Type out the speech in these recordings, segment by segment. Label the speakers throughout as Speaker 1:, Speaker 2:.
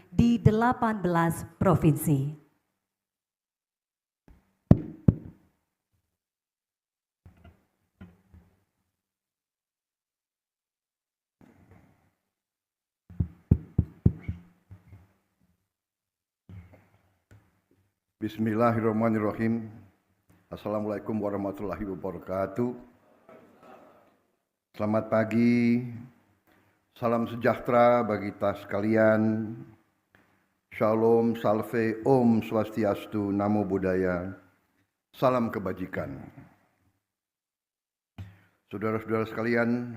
Speaker 1: di 18 provinsi.
Speaker 2: Bismillahirrahmanirrahim. Assalamualaikum warahmatullahi wabarakatuh. Selamat pagi, salam sejahtera bagi kita sekalian. Shalom, salve, om swastiastu, namo buddhaya, salam kebajikan. Saudara-saudara sekalian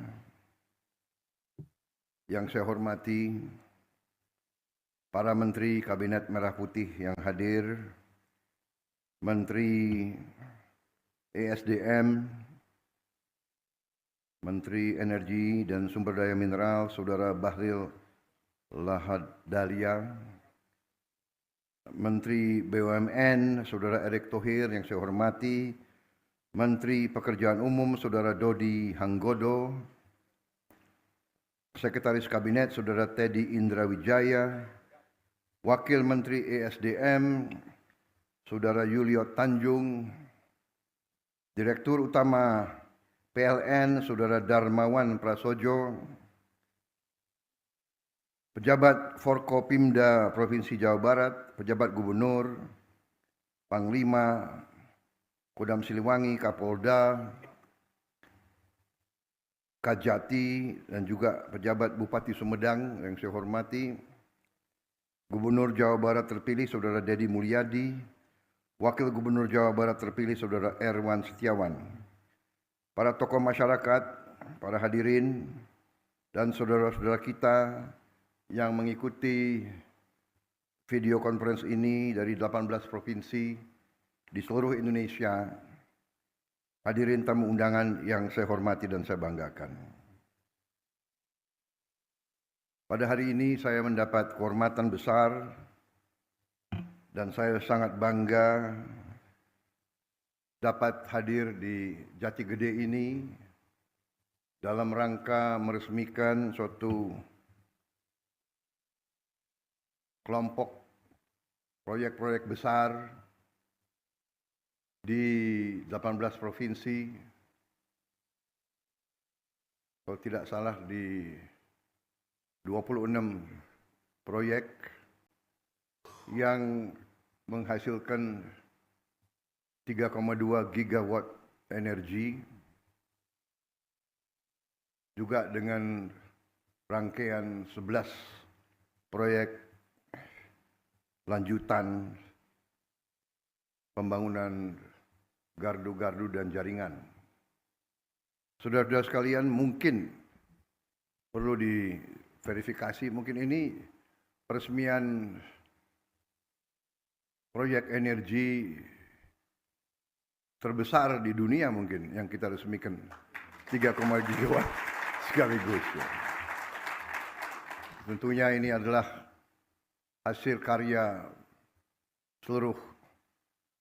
Speaker 2: yang saya hormati, para Menteri Kabinet Merah Putih yang hadir, Menteri ESDM, Menteri Energi dan Sumber Daya Mineral, Saudara Bahlil Lahadalia, Menteri BUMN, Saudara Erick Thohir yang saya hormati, Menteri Pekerjaan Umum, Saudara Dodi Hanggodo, Sekretaris Kabinet, Saudara Teddy Indrawijaya, Wakil Menteri ESDM, Saudara Yulio Tanjung, Direktur Utama PLN, Saudara Darmawan Prasojo, Pejabat Forkopimda Provinsi Jawa Barat, Pejabat Gubernur, Panglima, Kodam Siliwangi, Kapolda, Kajati, dan juga pejabat Bupati Sumedang yang saya hormati, Gubernur Jawa Barat terpilih Saudara Dedi Mulyadi, Wakil Gubernur Jawa Barat terpilih Saudara Erwan Setiawan, para tokoh masyarakat, para hadirin, dan saudara-saudara kita yang mengikuti video conference ini dari 18 provinsi di seluruh Indonesia, hadirin tamu undangan yang saya hormati dan saya banggakan. Pada hari ini saya mendapat kehormatan besar dan saya sangat bangga dapat hadir di Jati Gede ini dalam rangka meresmikan suatu kelompok proyek-proyek besar di 18 provinsi, kalau tidak salah di 26 proyek yang menghasilkan 3,2 gigawatt energi, juga dengan rangkaian 11 proyek lanjutan pembangunan gardu-gardu dan jaringan. Saudara-saudara sekalian, mungkin perlu diverifikasi, mungkin ini peresmian proyek energi terbesar di dunia mungkin yang kita resmikan 3, gigawatt sekaligus. Tentunya ini adalah hasil karya seluruh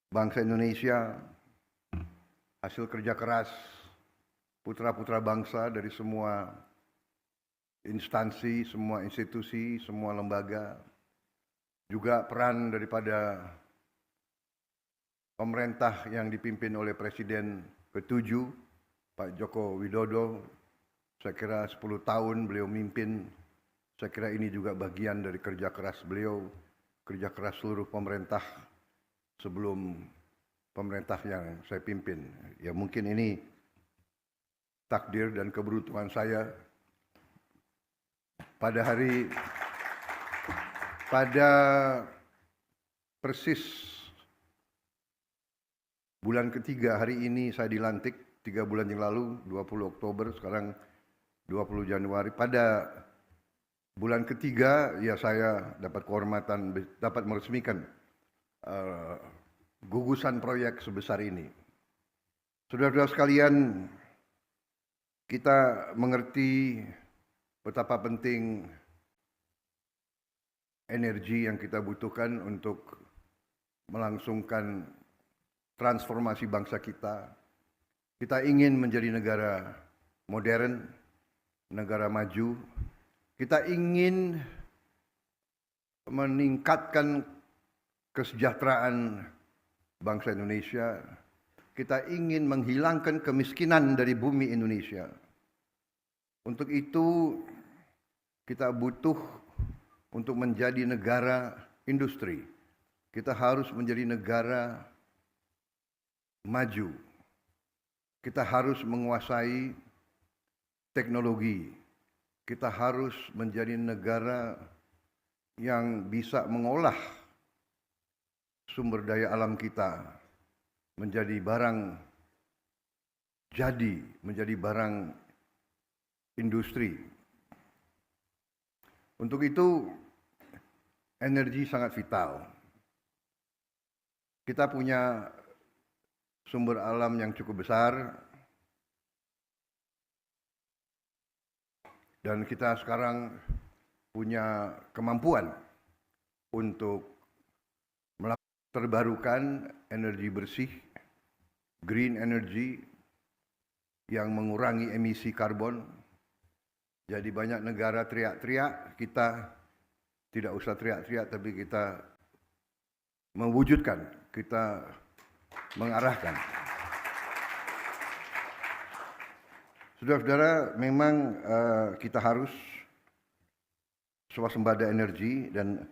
Speaker 2: bangsa Indonesia, hasil kerja keras putra-putra bangsa dari semua instansi, semua institusi, semua lembaga, juga peran daripada pemerintah yang dipimpin oleh Presiden ke-7, Pak Joko Widodo. Saya kira 10 tahun beliau mimpin, saya kira ini juga bagian dari kerja keras beliau, kerja keras seluruh pemerintah sebelum pemerintah yang saya pimpin. Ya mungkin ini takdir dan keberuntungan saya pada persis bulan ketiga hari ini saya dilantik 3 bulan yang lalu, 20 Oktober, sekarang 20 Januari. Pada bulan ketiga ya saya dapat kehormatan, dapat meresmikan gugusan proyek sebesar ini. Saudara-saudara sekalian, kita mengerti betapa penting energi yang kita butuhkan untuk melangsungkan transformasi bangsa kita. Kita ingin menjadi negara modern, negara maju. Kita ingin meningkatkan kesejahteraan bangsa Indonesia. Kita ingin menghilangkan kemiskinan dari bumi Indonesia. Untuk itu kita butuh untuk menjadi negara industri. Kita harus menjadi negara maju. Kita harus menguasai teknologi. Kita harus menjadi negara yang bisa mengolah sumber daya alam kita menjadi barang jadi, menjadi barang industri. Untuk itu, energi sangat vital. Kita punya sumber alam yang cukup besar, dan kita sekarang punya kemampuan untuk terbarukan energi bersih, green energy yang mengurangi emisi karbon. Jadi banyak negara teriak-teriak, kita tidak usah teriak-teriak, tapi kita mewujudkan, kita mengarahkan. Saudara-saudara, memang kita harus swasembada energi, dan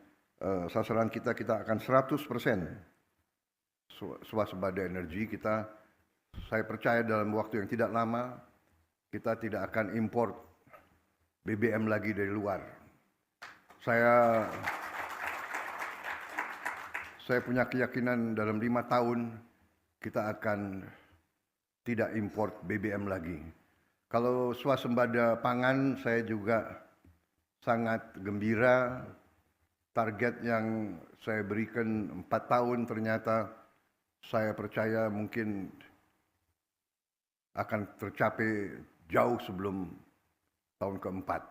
Speaker 2: sasaran kita akan 100% swasembada energi. Saya percaya dalam waktu yang tidak lama kita tidak akan import BBM lagi dari luar. Saya punya keyakinan dalam 5 tahun kita akan tidak import BBM lagi. Kalau swasembada pangan, saya juga sangat gembira. Target yang saya berikan 4 tahun ternyata saya percaya mungkin akan tercapai jauh sebelum tahun keempat.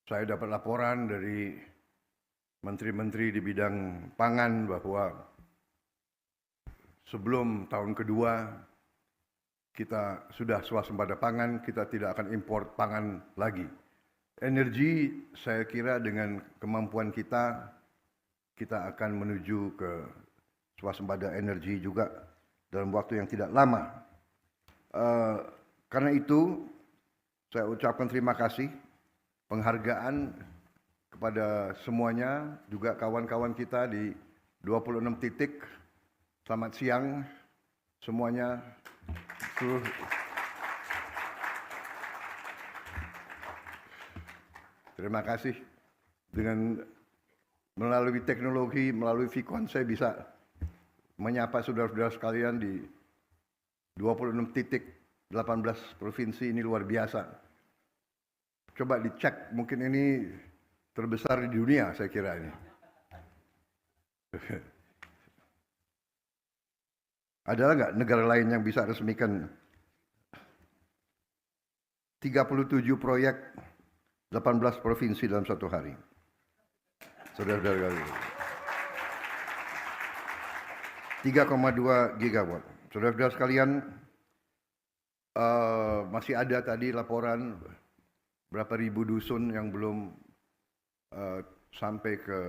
Speaker 2: Saya dapat laporan dari menteri-menteri di bidang pangan bahwa sebelum tahun kedua kita sudah swasembada pangan, kita tidak akan import pangan lagi. Energi, saya kira dengan kemampuan kita akan menuju ke swasembada energi juga dalam waktu yang tidak lama. Karena itu, saya ucapkan terima kasih, penghargaan kepada semuanya, juga kawan-kawan kita di 26 titik. Selamat siang semuanya. Terima kasih. Dengan melalui teknologi, melalui Vicon, saya bisa menyapa saudara-saudara sekalian di 26 titik 18 provinsi. Ini luar biasa. Coba dicek, mungkin ini terbesar di dunia, saya kira ini. Ada nggak negara lain yang bisa resmikan 37 proyek 18 provinsi dalam satu hari? Saudara-saudara, 3,2 gigawatt. Saudara-saudara sekalian, masih ada tadi laporan berapa ribu dusun yang belum sampai ke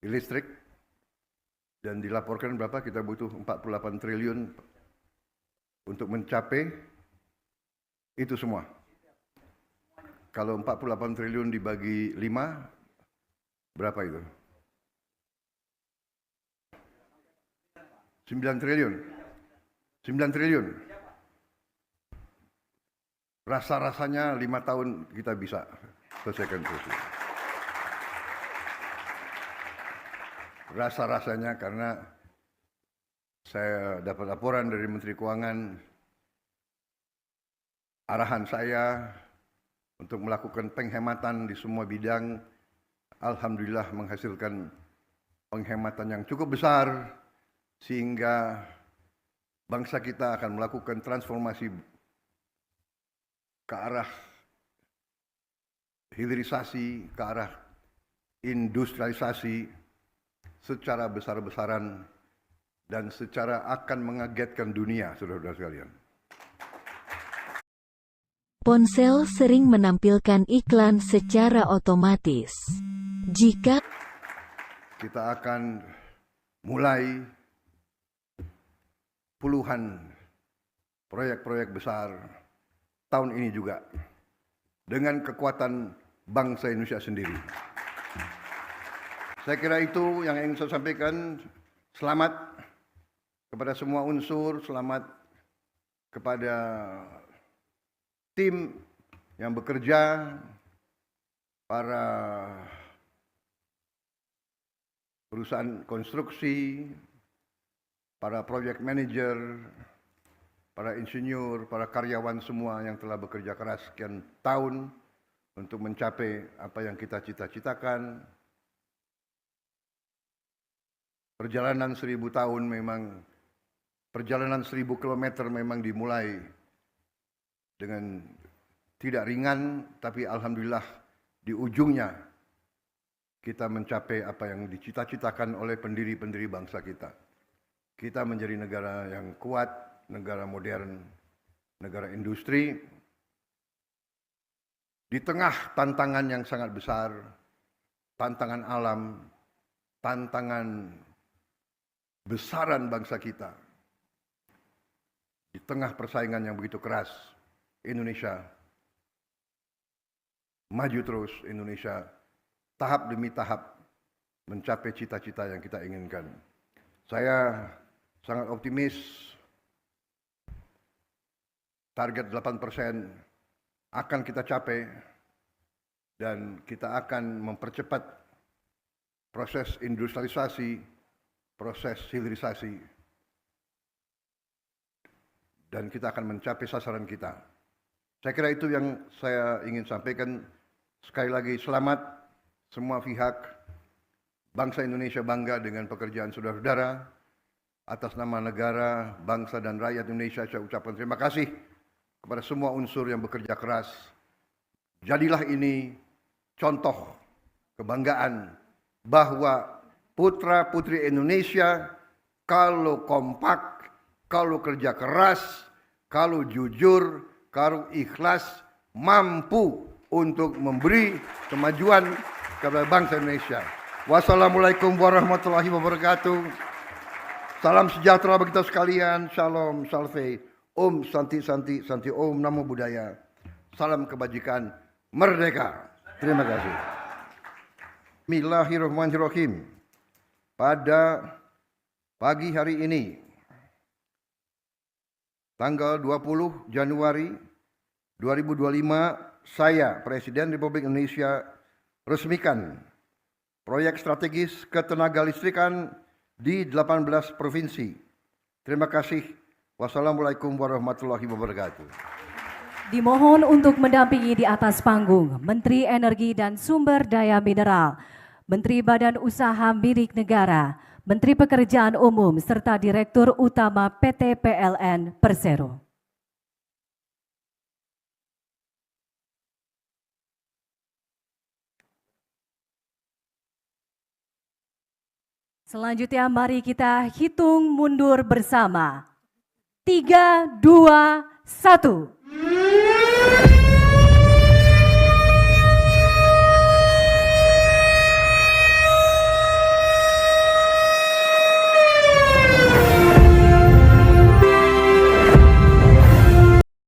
Speaker 2: listrik, dan dilaporkan berapa kita butuh 48 triliun untuk mencapai itu semua. Kalau 48 triliun dibagi 5, berapa itu? 9 triliun. 9 triliun. Rasa-rasanya 5 tahun kita bisa selesaikan itu. Rasa-rasanya, karena saya dapat laporan dari Menteri Keuangan, arahan saya untuk melakukan penghematan di semua bidang, alhamdulillah menghasilkan penghematan yang cukup besar, sehingga bangsa kita akan melakukan transformasi ke arah hilirisasi, ke arah industrialisasi secara besar-besaran dan secara akan mengagetkan dunia, saudara-saudara sekalian.
Speaker 3: Ponsel sering menampilkan iklan secara otomatis. Jika
Speaker 2: kita akan mulai puluhan proyek-proyek besar tahun ini juga dengan kekuatan bangsa Indonesia sendiri. Saya kira itu yang ingin saya sampaikan. Selamat kepada semua unsur, selamat kepada tim yang bekerja, para perusahaan konstruksi, para project manager, para insinyur, para karyawan semua yang telah bekerja keras sekian tahun untuk mencapai apa yang kita cita-citakan. Perjalanan 1000 tahun memang, perjalanan 1000 kilometer memang dimulai dengan tidak ringan, tapi alhamdulillah di ujungnya kita mencapai apa yang dicita-citakan oleh pendiri-pendiri bangsa kita. Kita menjadi negara yang kuat, negara modern, negara industri, di tengah tantangan yang sangat besar, tantangan alam, tantangan besaran bangsa kita. Di tengah persaingan yang begitu keras, Indonesia maju terus, Indonesia tahap demi tahap mencapai cita-cita yang kita inginkan. Saya sangat optimis target 8% akan kita capai dan kita akan mempercepat proses industrialisasi, proses hilirisasi, dan kita akan mencapai sasaran kita. Saya kira itu yang saya ingin sampaikan. Sekali lagi selamat semua pihak. Bangsa Indonesia bangga dengan pekerjaan saudara-saudara. Atas nama negara, bangsa dan rakyat Indonesia saya ucapkan terima kasih kepada semua unsur yang bekerja keras. Jadilah ini contoh kebanggaan bahwa putra-putri Indonesia kalau kompak, kalau kerja keras, kalau jujur, kalau ikhlas, mampu untuk memberi kemajuan kepada bangsa Indonesia. Wassalamualaikum warahmatullahi wabarakatuh. Salam sejahtera bagi kita sekalian. Shalom, salve, Om Santi Santi Santi Om Namo Buddhaya. Salam kebajikan, merdeka. Terima kasih. Bismillahirrahmanirrahim. Pada pagi hari ini, tanggal 20 Januari 2025, saya, Presiden Republik Indonesia, resmikan proyek strategis ketenagalistrikan di 18 provinsi. Terima kasih. Wassalamualaikum warahmatullahi wabarakatuh.
Speaker 1: Dimohon untuk mendampingi di atas panggung Menteri Energi dan Sumber Daya Mineral, Menteri Badan Usaha Milik Negara, Menteri Pekerjaan Umum, serta Direktur Utama PT PLN Persero. Selanjutnya mari kita hitung mundur bersama. 3, 2, 1.